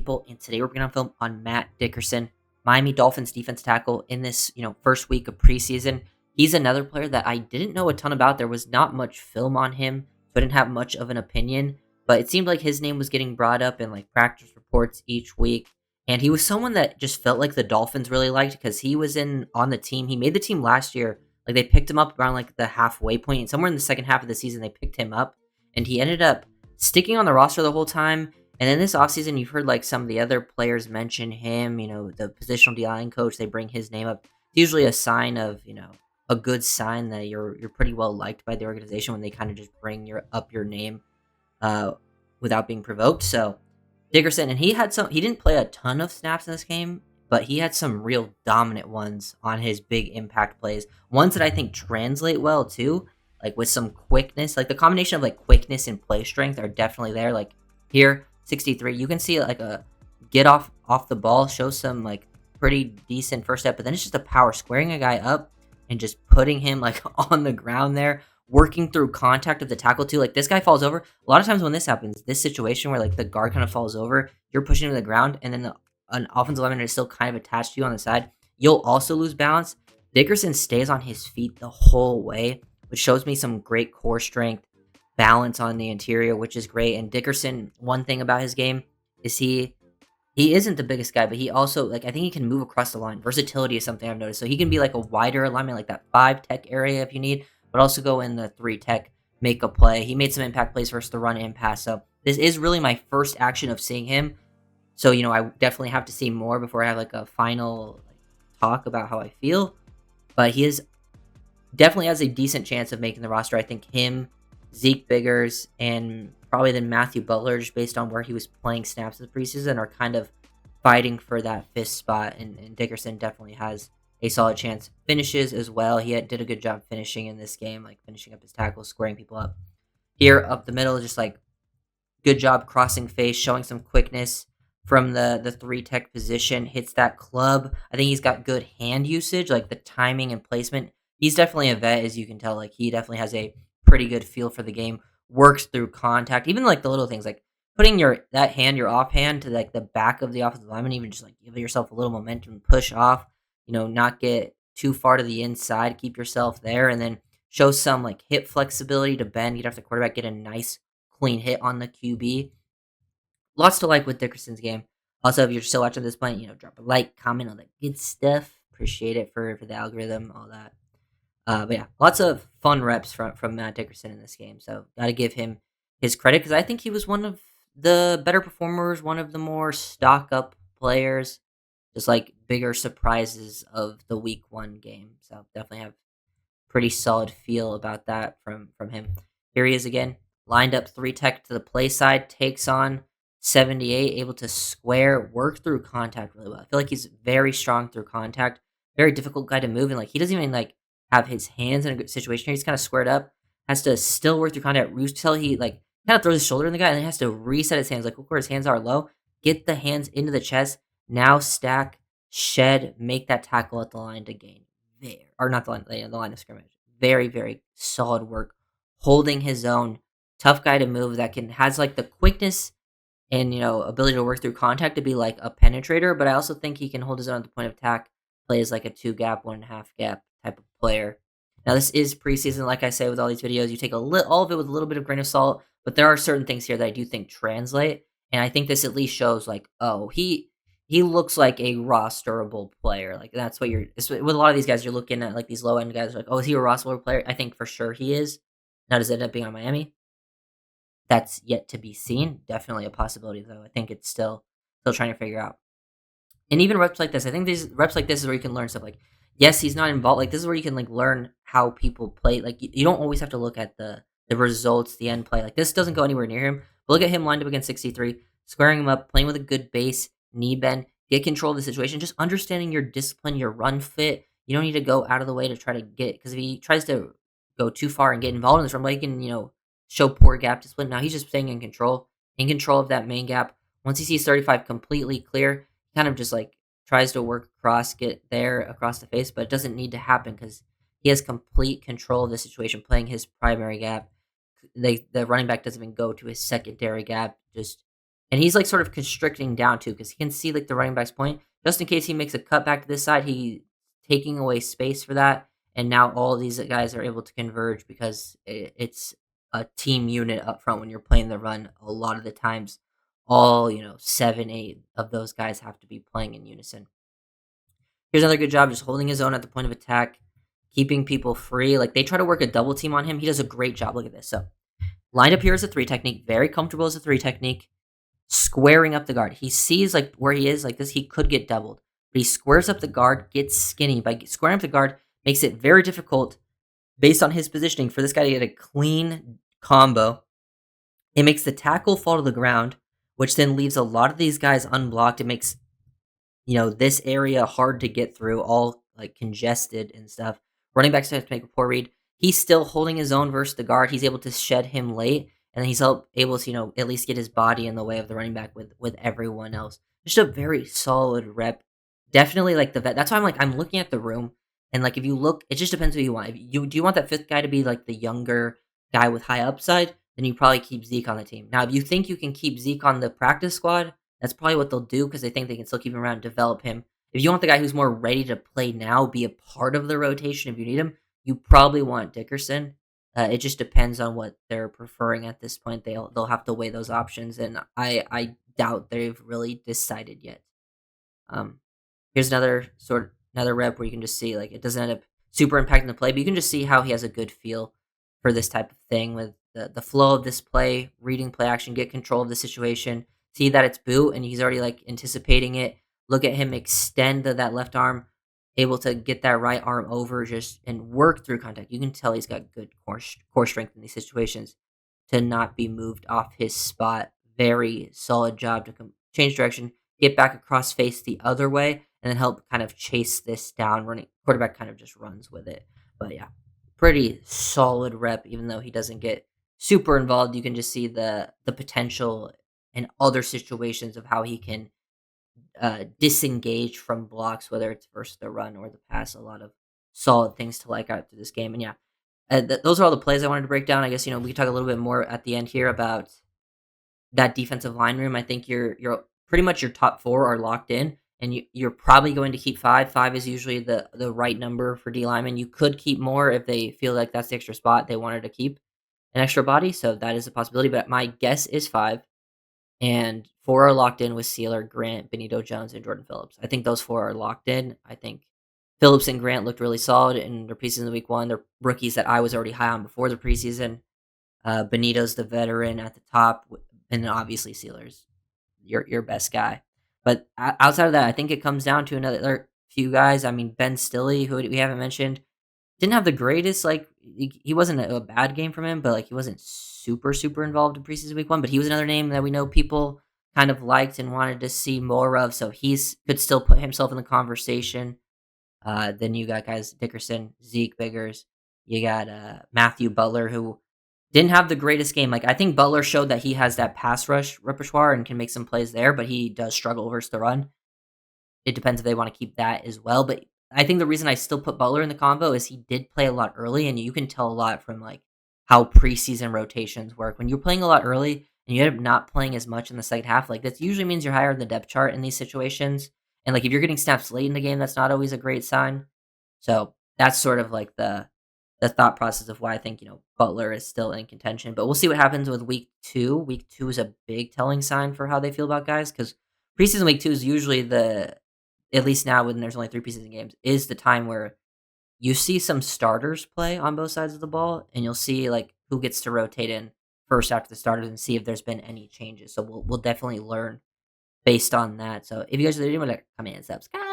people? And today we're going to film on Matt Dickerson, Miami Dolphins defense tackle in this, first week of preseason. He's another player that I didn't know a ton about. There was not much film on him, so I didn't have much of an opinion. But it seemed like his name was getting brought up in like practice reports each week. And he was someone that just felt like the Dolphins really liked because he was on the team. He made the team last year. Like they picked him up around like the halfway point. And somewhere in the second half of the season, they picked him up. And he ended up sticking on the roster the whole time. And then this offseason, you've heard like some of the other players mention him, the positional D-line coach, they bring his name up. It's usually a sign of, a good sign that you're pretty well liked by the organization when they kind of just bring your name without being provoked. So Dickerson, and he didn't play a ton of snaps in this game, but he had some real dominant ones on his big impact plays. Ones that I think translate well too, like with some quickness. Like the combination of like quickness and play strength are definitely there. Like here, 63, you can see like a get off the ball, show some like pretty decent first step, but then it's just a power squaring a guy up and just putting him like on the ground there, working through contact of the tackle too. Like this guy falls over. A lot of times when this happens, this situation where like the guard kind of falls over, you're pushing him to the ground, and then an offensive lineman is still kind of attached to you on the side. You'll also lose balance. Dickerson stays on his feet the whole way, which shows me some great core strength, balance on the interior, which is great. And Dickerson, one thing about his game is he isn't the biggest guy, but he also, like, I think he can move across the line. Versatility is something I've noticed. So he can be like a wider alignment, like that 5 tech area if you need, but also go in the 3 tech, make a play. He made some impact plays versus the run and pass. So this is really my first action of seeing him. So, I definitely have to see more before I have like a final talk about how I feel. But he definitely has a decent chance of making the roster. I think him, Zeke Biggers, and probably then Matthew Butler, just based on where he was playing snaps in the preseason, are kind of fighting for that 5th spot. And Dickerson definitely has a solid chance. Finishes as well. He did a good job finishing in this game, like finishing up his tackles, squaring people up. Here up the middle, just like good job crossing face, showing some quickness from the 3 tech position. Hits that club. I think he's got good hand usage, like the timing and placement. He's definitely a vet, as you can tell. Like he definitely has a pretty good feel for the game. Works through contact, even like the little things, like putting your offhand to like the back of the offensive lineman, even just like give yourself a little momentum, push off, not get too far to the inside, keep yourself there, and then show some like hip flexibility to bend, get off the quarterback, get a nice clean hit on the QB. Lots to like with Dickerson's game. Also, if you're still watching this point, drop a like, comment on the good stuff. Appreciate it for the algorithm, all that. But yeah, lots of fun reps from Matt Dickerson in this game. So got to give him his credit because I think he was one of the better performers, one of the more stock up players, just like bigger surprises of the week 1 game. So definitely have pretty solid feel about that from him. Here he is again, lined up 3 tech to the play side, takes on 78, able to square, work through contact really well. I feel like he's very strong through contact, very difficult guy to move, and like he doesn't even like have his hands in a good situation here. He's kind of squared up, has to still work through contact. Root till he like kind of throws his shoulder in the guy, and then he has to reset his hands. Like look where his hands are low. Get the hands into the chest. Now stack, shed, make that tackle at the line to gain. Or not the line, the line of scrimmage. Very, very solid work. Holding his own. Tough guy to move that has like the quickness and ability to work through contact to be like a penetrator, but I also think he can hold his own at the point of attack. Plays like a 2 gap, 1.5 gap type of player. Now this is preseason, like I say with all these videos, you take all of it with a little bit of grain of salt, but there are certain things here that I do think translate, and I think this at least shows like, oh, he looks like a rosterable player. Like that's what with a lot of these guys, you're looking at like these low end guys, like, oh, is he a rosterable player? I think for sure he is. Now does it end up being on Miami? That's yet to be seen. Definitely a possibility though. I think it's still trying to figure out. And even reps like this, I think these reps like this is where you can learn stuff. Like, yes, he's not involved. Like, this is where you can like learn how people play. Like, you don't always have to look at the results, the end play. Like, this doesn't go anywhere near him. But look at him lined up against 63, squaring him up, playing with a good base, knee bend, get control of the situation. Just understanding your discipline, your run fit. You don't need to go out of the way to try to get, because if he tries to go too far and get involved in this run, like, he can show poor gap discipline. Now he's just staying in control of that main gap. Once he sees 35 completely clear, kind of just like tries to work across, get there across the face, but it doesn't need to happen because he has complete control of the situation, playing his primary gap. The running back doesn't even go to his secondary gap, just And he's like sort of constricting down too because he can see like the running back's point. Just in case he makes a cut back to this side, he taking away space for that. And now all these guys are able to converge because it's a team unit up front when you're playing the run. A lot of the times, all 7, 8 of those guys have to be playing in unison. Here's another good job, just holding his own at the point of attack, keeping people free. Like they try to work a double team on him. He does a great job. Look at this. So lined up here as a 3 technique, very comfortable as a 3 technique, squaring up the guard. He sees like where he is like this, he could get doubled. But he squares up the guard, gets skinny. By squaring up the guard, makes it very difficult based on his positioning for this guy to get a clean combo. It makes the tackle fall to the ground, which then leaves a lot of these guys unblocked. It makes this area hard to get through, all like congested and stuff. Running backs have to make a poor read. He's still holding his own versus the guard. He's able to shed him late, and then he's able to, at least get his body in the way of the running back with everyone else. Just a very solid rep. Definitely like the vet. That's why I'm looking at the room, and like if you look, it just depends who you want. If you do you want that fifth guy to be like the younger guy with high upside, then you probably keep Zeke on the team. Now, if you think you can keep Zeke on the practice squad, that's probably what they'll do because they think they can still keep him around, develop him. If you want the guy who's more ready to play now, be a part of the rotation if you need him, you probably want Dickerson. It just depends on what they're preferring at this point. They'll have to weigh those options, and I doubt they've really decided yet. Um, Here's another rep where you can just see like it doesn't end up super impacting the play, but you can just see how he has a good feel for this type of thing with the flow of this play, reading play action, get control of the situation, see that it's boot, and he's already like anticipating it. Look at him extend that left arm, able to get that right arm over just and work through contact. You can tell he's got good core strength in these situations to not be moved off his spot. Very solid job to change direction, get back across face the other way, and then help kind of chase this down. Running quarterback kind of just runs with it. But yeah, pretty solid rep, even though he doesn't get super involved. You can just see the potential in other situations of how he can disengage from blocks, whether it's versus the run or the pass. A lot of solid things to like out through this game. And yeah, those are all the plays I wanted to break down. I guess we can talk a little bit more at the end here about that defensive line room. I think you're pretty much your top 4 are locked in, and you're probably going to keep 5. 5 is usually the right number for D linemen. You could keep more if they feel like that's the extra spot they wanted to keep an extra body, so that is a possibility. But my guess is 5, and 4 are locked in with Sealer, Grant, Benito Jones, and Jordan Phillips. I think those 4 are locked in. I think Phillips and Grant looked really solid in their preseason week 1. They're rookies that I was already high on before the preseason. Benito's the veteran at the top, and then obviously Sealer's your best guy. But outside of that, I think it comes down to another few guys. I mean, Ben Stilley, who we haven't mentioned, didn't have the greatest, like, he wasn't a bad game from him, but like he wasn't super involved in preseason week 1. But he was another name that we know people kind of liked and wanted to see more of, so he's could still put himself in the conversation. Then you got guys Dickerson, Zeke Biggers, you got Matthew Butler, who didn't have the greatest game. Like I think Butler showed that he has that pass rush repertoire and can make some plays there, but he does struggle versus the run. It depends if they want to keep that as well. But I think the reason I still put Butler in the combo is he did play a lot early, and you can tell a lot from like how preseason rotations work. When you're playing a lot early and you end up not playing as much in the second half, like that usually means you're higher in the depth chart in these situations. And like if you're getting snaps late in the game, that's not always a great sign. So that's sort of like the thought process of why I think Butler is still in contention. But we'll see what happens with week 2. Week 2 is a big telling sign for how they feel about guys because preseason week 2 is usually at least now when there's only 3 preseason games, is the time where you see some starters play on both sides of the ball, and you'll see like who gets to rotate in first after the starters and see if there's been any changes. So we'll definitely learn based on that. So if you guys are doing, comment and subscribe.